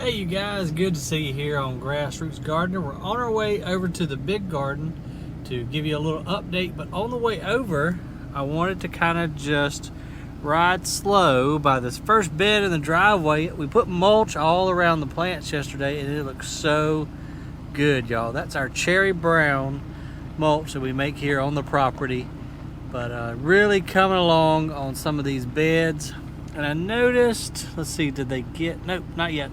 Hey you guys, good to see you here on Grassroots Gardener. We're on our way over to the big garden to give you a little update, but on the way over I wanted to kind of just ride slow by this first bed in the driveway. We put mulch all around the plants yesterday and it looks so good, y'all. That's our cherry brown mulch that we make here on the property, but really coming along on some of these beds. And I noticed, let's see, did they get, nope, not yet.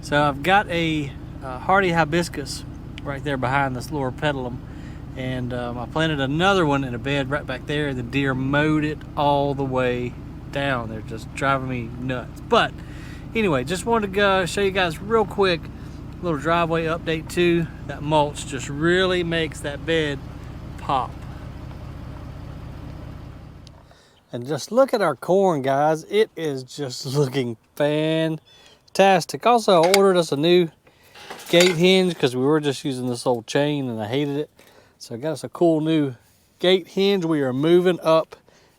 So I've got a hardy hibiscus right there behind this lower pedalum, and I planted another one in a bed right back there. The deer mowed it all the way down. They're just driving me nuts. But anyway, just wanted to go show you guys real quick, a little driveway update too. That mulch just really makes that bed pop. And just look at our corn, guys. It is just looking fantastic. Also, I ordered us a new gate hinge because we were just using this old chain and I hated it. So I got us a cool new gate hinge. We are moving up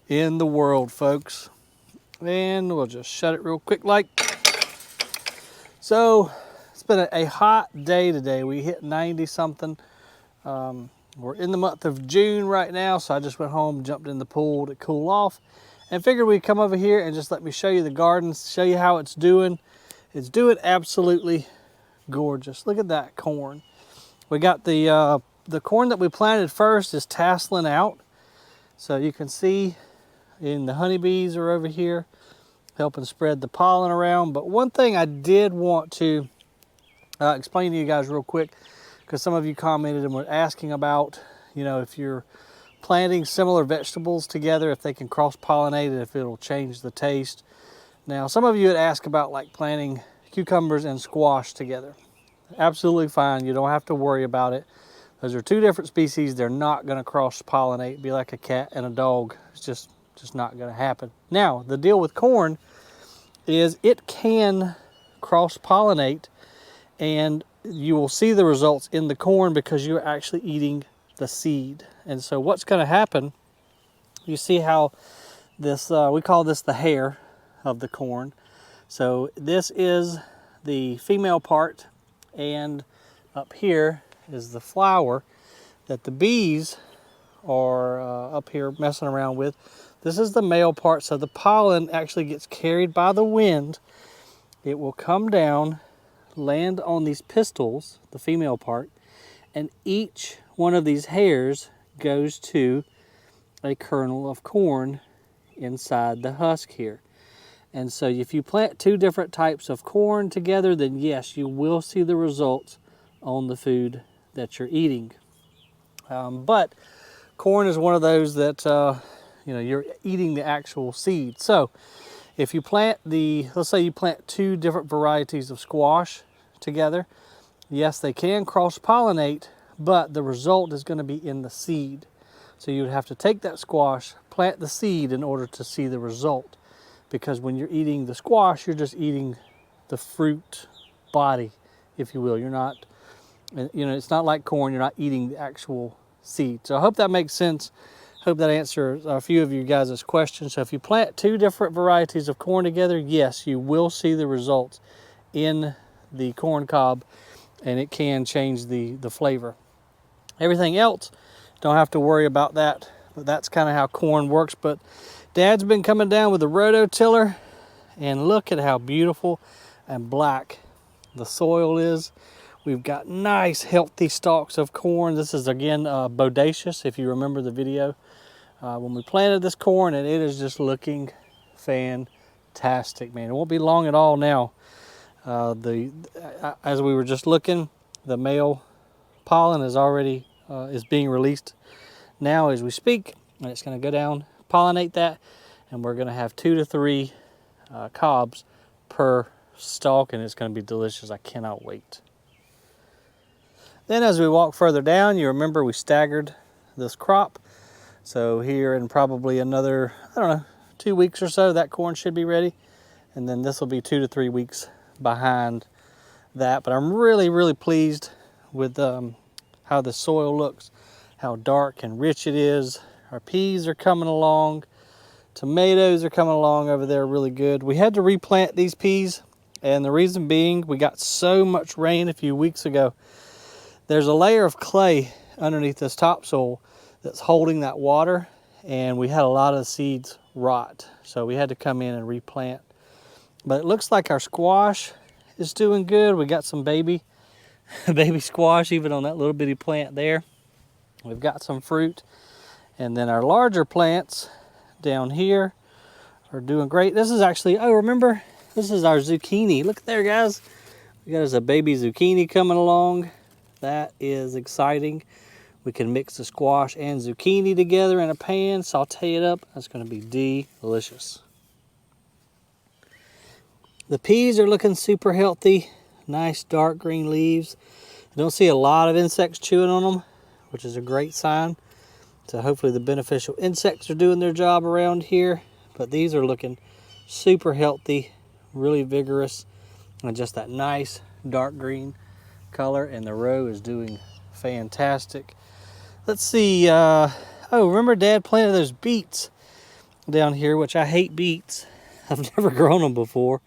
in the world, folks. And we'll just shut it real quick like. So it's been a hot day today. We hit 90 something. We're in the month of June right now, so I just went home, jumped in the pool to cool off, and figured we'd come over here and just let me show you the garden, show you how it's doing. It's doing absolutely gorgeous. Look at that corn. We got the corn that we planted first is tasseling out. So you can see the honeybees are over here helping spread the pollen around. But one thing I did want to explain to you guys real quick, because some of you commented and were asking about, you know, if you're planting similar vegetables together, if they can cross-pollinate and if it'll change the taste. Now, some of you had asked about like planting cucumbers and squash together. Absolutely fine. You don't have to worry about it. Those are two different species. They're not going to cross-pollinate, be like a cat and a dog. It's just not going to happen. Now, the deal with corn is it can cross-pollinate, and you will see the results in the corn because you're actually eating the seed. And so what's going to happen, you see how this, we call this the hair of the corn. So this is the female part, and up here is the flower that the bees are up here messing around with. This is the male part, so the pollen actually gets carried by the wind. It will come down, land on these pistils, the female part, and each one of these hairs goes to a kernel of corn inside the husk here. And so if you plant two different types of corn together, then yes, you will see the results on the food that you're eating. But corn is one of those that you know, you're eating the actual seed. So if you plant let's say you plant two different varieties of squash together, yes, they can cross-pollinate, but the result is going to be in the seed. So you would have to take that squash, plant the seed in order to see the result. Because when you're eating the squash, you're just eating the fruit body, if you will. You're not, you know, it's not like corn, you're not eating the actual seed. So I hope that makes sense. Hope that answers a few of you guys' questions. So if you plant two different varieties of corn together, yes, you will see the results in the corn cob, and it can change the flavor. Everything else, don't have to worry about that, but that's kind of how corn works. But Dad's been coming down with the rototiller, and look at how beautiful and black the soil is. We've got nice healthy stalks of corn. This is again bodacious, if you remember the video when we planted this corn, and it is just looking fantastic, man. It won't be long at all now. As we were just looking, the male pollen is already is being released now as we speak, and it's going to go down, pollinate that, and we're going to have 2 to 3 cobs per stalk, and it's going to be delicious. I cannot wait. Then as we walk further down, you remember we staggered this crop. So here in probably another, I don't know, 2 weeks or so, that corn should be ready. And then this will be 2 to 3 weeks behind that. But I'm really pleased with how the soil looks, how dark and rich it is. Our peas are coming along. Tomatoes are coming along over there really good. We had to replant these peas And the reason being, we got so much rain a few weeks ago. There's a layer of clay underneath this topsoil that's holding that water, and we had a lot of the seeds rot. So we had to come in and replant. But it looks like our squash is doing good. We got some baby squash even on that little bitty plant there. We've got some fruit. And then our larger plants down here are doing great. This is actually, oh, remember, this is our zucchini. Look there, guys. We got us a baby zucchini coming along. That is exciting. We can mix the squash and zucchini together in a pan, saute it up. That's going to be delicious. The peas are looking super healthy. Nice dark green leaves. I don't see a lot of insects chewing on them, which is a great sign. So hopefully the beneficial insects are doing their job around here. But these are looking super healthy, really vigorous, and just that nice dark green color. And the row is doing fantastic. Let's see. Oh, remember Dad planted those beets down here, which I hate beets. I've never grown them before.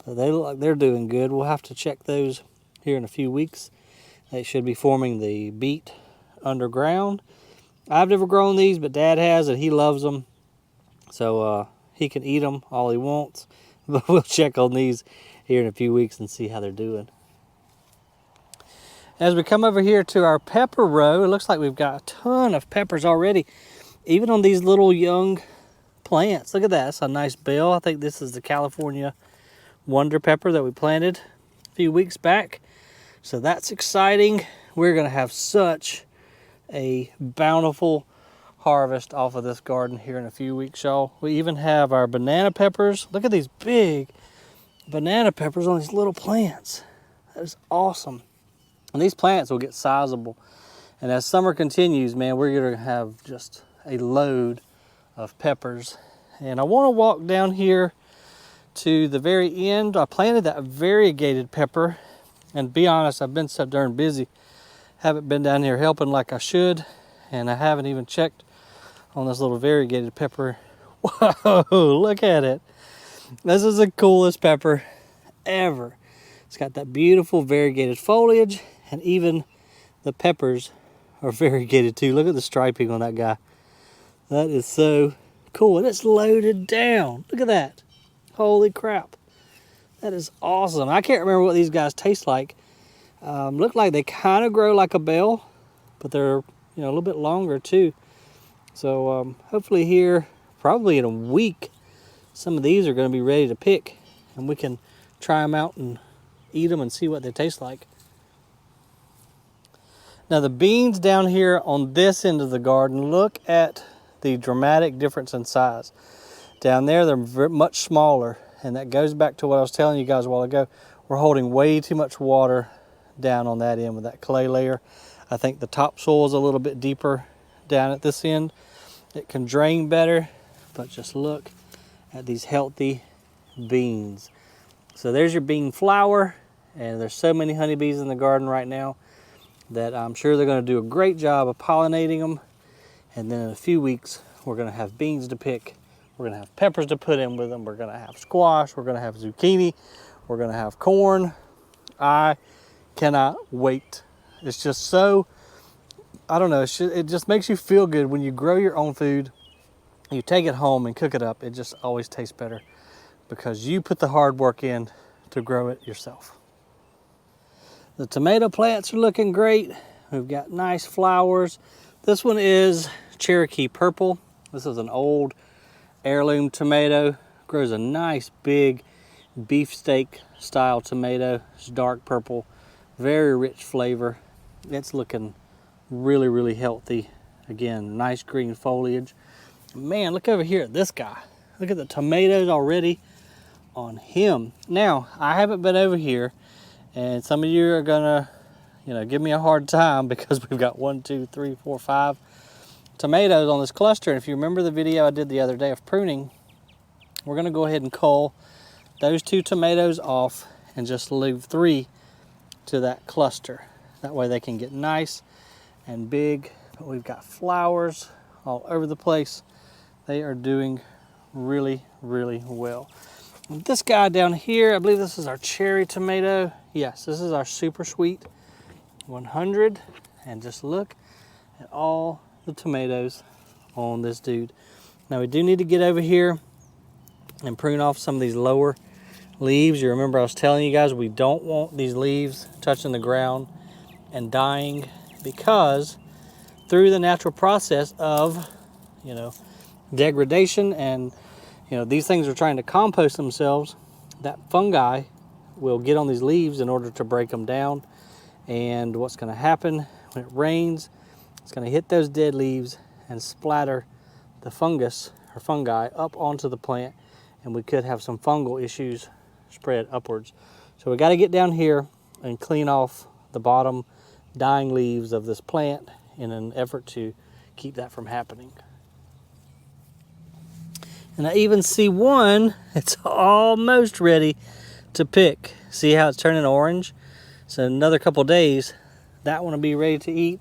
But they look like they're doing good. We'll have to check those here in a few weeks. They should be forming the beet underground. I've never grown these, but Dad has, and he loves them. So he can eat them all he wants. But we'll check on these here in a few weeks and see how they're doing. As we come over here to our pepper row, it looks like we've got a ton of peppers already, even on these little young plants. Look at that. That's a nice bell. I think this is the California Wonder Pepper that we planted a few weeks back. So that's exciting. We're going to have such a bountiful harvest off of this garden here in a few weeks, y'all. We even have our banana peppers. Look at these big banana peppers on these little plants. That is awesome. And these plants will get sizable. And as summer continues, man, we're going to have just a load of peppers. And I want to walk down here to the very end. I planted that variegated pepper, and be honest, I've been so darn busy. Haven't been down here helping like I should, and I haven't even checked on this little variegated pepper. Whoa, look at it. This is the coolest pepper ever. It's got that beautiful variegated foliage, and even the peppers are variegated too. Look at the striping on that guy. That is so cool, and it's loaded down. Look at that. Holy crap. That is awesome. I can't remember what these guys taste like. Look like they kind of grow like a bell, but they're a little bit longer too. So hopefully here, probably in a week, some of these are going to be ready to pick, and we can try them out and eat them and see what they taste like. Now the beans down here on this end of the garden, look at the dramatic difference in size. Down there, they're much smaller, and that goes back to what I was telling you guys a while ago. We're holding way too much water down on that end with that clay layer. I think the topsoil is a little bit deeper down at this end. It can drain better, but just look at these healthy beans. So there's your bean flower, and there's so many honeybees in the garden right now that I'm sure they're going to do a great job of pollinating them. And then in a few weeks, we're going to have beans to pick. We're going to have peppers to put in with them. We're going to have squash. We're going to have zucchini. We're going to have corn. I cannot wait. It's just so, I don't know, it just makes you feel good when you grow your own food. You take it home and cook it up. It just always tastes better because you put the hard work in to grow it yourself. The tomato plants are looking great. We've got nice flowers. This one is Cherokee Purple. This is an old heirloom tomato. Grows a nice big beefsteak style tomato. It's dark purple, very rich flavor. It's looking really, really healthy. Again, nice green foliage. Man, look over here at this guy. Look at the tomatoes already on him. Now, I haven't been over here, and some of you are gonna, give me a hard time because we've got 1, 2, 3, 4, 5 tomatoes on this cluster. And if you remember the video I did the other day of pruning, we're going to go ahead and cull those 2 tomatoes off and just leave 3 to that cluster. That way they can get nice and big. But we've got flowers all over the place. They are doing really, really well. This guy down here, I believe this is our cherry tomato. Yes, this is our super sweet 100. And just look at all the tomatoes on this dude. Now we do need to get over here and prune off some of these lower leaves. You remember I was telling you guys we don't want these leaves touching the ground and dying, because through the natural process of, degradation and, these things are trying to compost themselves, that fungi will get on these leaves in order to break them down. And what's going to happen when it rains, it's going to hit those dead leaves and splatter the fungus or fungi up onto the plant, and we could have some fungal issues spread upwards. So we got to get down here and clean off the bottom dying leaves of this plant in an effort to keep that from happening. And I even see one, it's almost ready to pick. See how it's turning orange? So another couple days, that one will be ready to eat.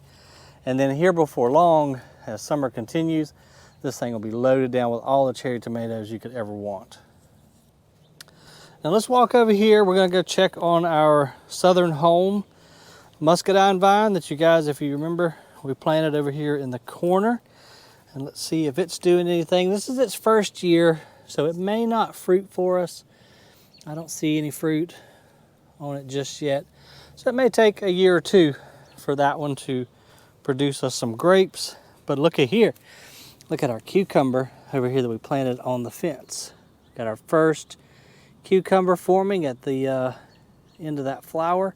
And then here before long, as summer continues, this thing will be loaded down with all the cherry tomatoes you could ever want. Now let's walk over here. We're gonna go check on our southern home muscadine vine that you guys, if you remember, we planted over here in the corner. And let's see if it's doing anything. This is its first year, so it may not fruit for us. I don't see any fruit on it just yet. So it may take a year or two for that one to produce us some grapes. But look at here. Look at our cucumber over here that we planted on the fence. Got our first cucumber forming at the end of that flower.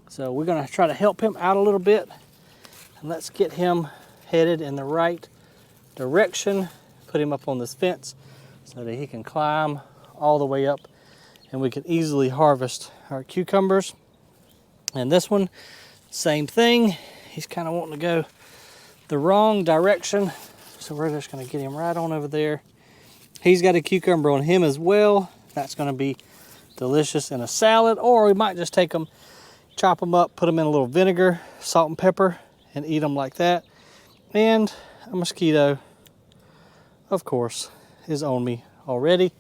So we're gonna try to help him out a little bit. And let's get him headed in the right direction. Put him up on this fence so that he can climb all the way up and we can easily harvest our cucumbers. And this one, same thing. He's kind of wanting to go the wrong direction. So we're just gonna get him right on over there. He's got a cucumber on him as well. That's gonna be delicious in a salad, or we might just take them, chop them up, put them in a little vinegar, salt and pepper, and eat them like that. And a mosquito, of course, is on me already.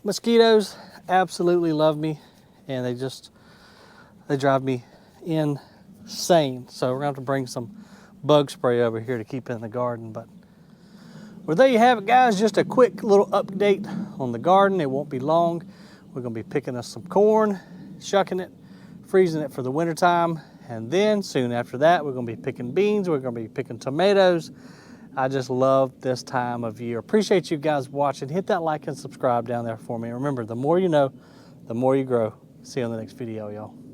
Mosquitoes absolutely love me, and they drive me insane. So we're gonna have to bring some bug spray over here to keep in the garden. But well, there you have it, guys. Just a quick little update on the garden. It won't be long. We're gonna be picking us some corn, shucking it, freezing it for the winter time. And then soon after that, we're gonna be picking beans. We're gonna be picking tomatoes. I just love this time of year. Appreciate you guys watching. Hit that like and subscribe down there for me. Remember, the more you know, the more you grow. See you on the next video, y'all.